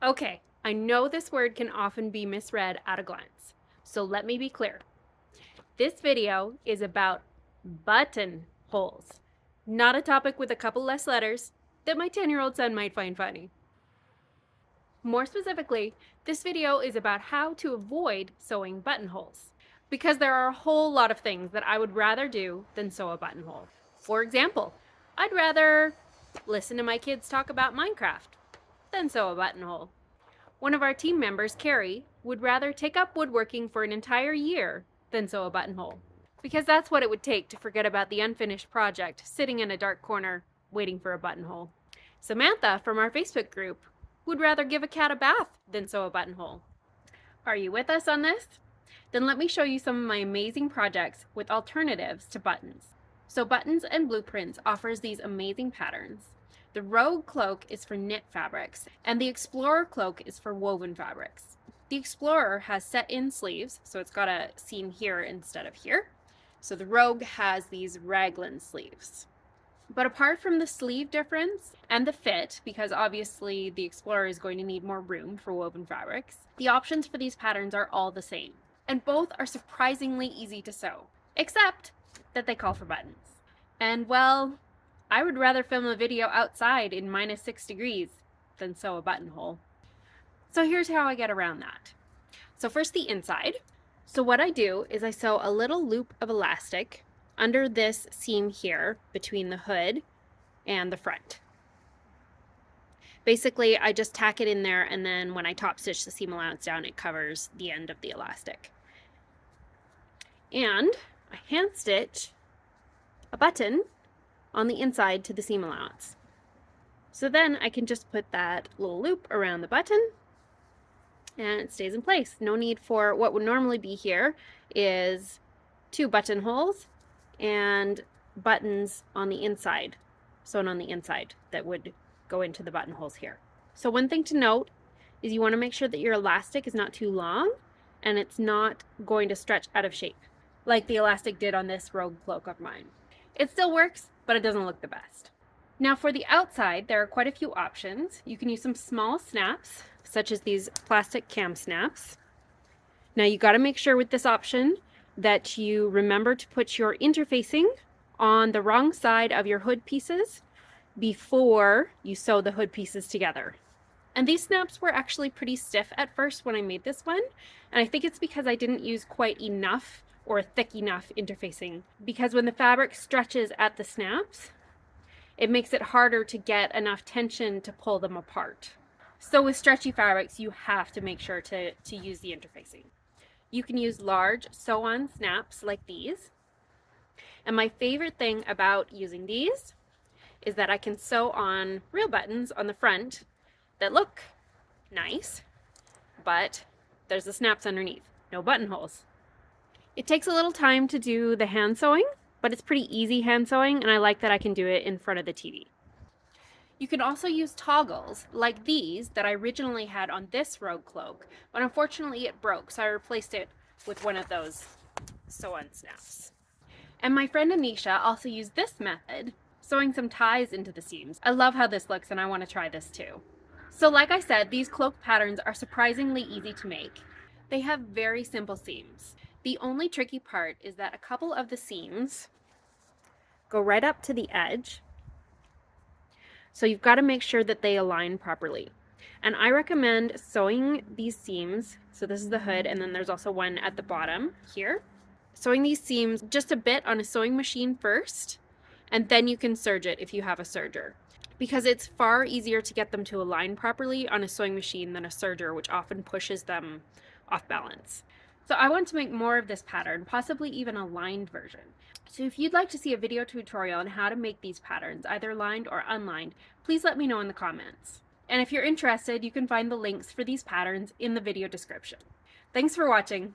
Okay, I know this word can often be misread at a glance, so let me be clear. This video is about buttonholes, not a topic with a couple less letters that my 10-year-old son might find funny. More specifically, this video is about how to avoid sewing buttonholes, because there are a whole lot of things that I would rather do than sew a buttonhole. For example, I'd rather listen to my kids talk about Minecraft than sew a buttonhole. One of our team members, Carrie, would rather take up woodworking for an entire year than sew a buttonhole, because that's what it would take to forget about the unfinished project sitting in a dark corner waiting for a buttonhole. Samantha from our Facebook group would rather give a cat a bath than sew a buttonhole. Are you with us on this? Then let me show you some of my amazing projects with alternatives to buttons. So Buttons and Blueprints offers these amazing patterns. The Rogue Cloak is for knit fabrics, and the Explorer Cloak is for woven fabrics. The Explorer has set-in sleeves, so it's got a seam here instead of here. So the Rogue has these raglan sleeves. But apart from the sleeve difference and the fit, because obviously the Explorer is going to need more room for woven fabrics, the options for these patterns are all the same. And both are surprisingly easy to sew, except that they call for buttons. And well, I would rather film a video outside in -6 degrees than sew a buttonhole. So here's how I get around that. So first the inside. So what I do is I sew a little loop of elastic under this seam here between the hood and the front. Basically, I just tack it in there, and then when I top stitch the seam allowance down, it covers the end of the elastic. And I hand stitch a button on the inside to the seam allowance. So then I can just put that little loop around the button and it stays in place. No need for what would normally be here is 2 buttonholes and buttons on the inside, sewn on the inside, that would go into the buttonholes here. So one thing to note is you want to make sure that your elastic is not too long and it's not going to stretch out of shape like the elastic did on this Rogue Cloak of mine. It still works, but it doesn't look the best. Now for the outside, there are quite a few options. You can use some small snaps, such as these plastic cam snaps. Now you got to make sure with this option that you remember to put your interfacing on the wrong side of your hood pieces before you sew the hood pieces together. And these snaps were actually pretty stiff at first when I made this one, and I think it's because I didn't use quite enough or thick enough interfacing, because when the fabric stretches at the snaps, it makes it harder to get enough tension to pull them apart. So with stretchy fabrics, you have to make sure to use the interfacing. You can use large sew-on snaps like these. And my favorite thing about using these is that I can sew on real buttons on the front that look nice, but there's the snaps underneath, no buttonholes. It takes a little time to do the hand sewing, but it's pretty easy hand sewing, and I like that I can do it in front of the TV. You can also use toggles like these that I originally had on this Rogue Cloak, but unfortunately it broke, so I replaced it with one of those sew-on snaps. And my friend Anisha also used this method, sewing some ties into the seams. I love how this looks, and I want to try this too. So like I said, these cloak patterns are surprisingly easy to make. They have very simple seams. The only tricky part is that a couple of the seams go right up to the edge. So you've got to make sure that they align properly. And I recommend sewing these seams. So this is the hood, and then there's also one at the bottom here. Sewing these seams just a bit on a sewing machine first, and then you can serge it if you have a serger, because it's far easier to get them to align properly on a sewing machine than a serger, which often pushes them off balance. So I want to make more of this pattern, possibly even a lined version. So if you'd like to see a video tutorial on how to make these patterns, either lined or unlined, please let me know in the comments. And if you're interested, you can find the links for these patterns in the video description. Thanks for watching.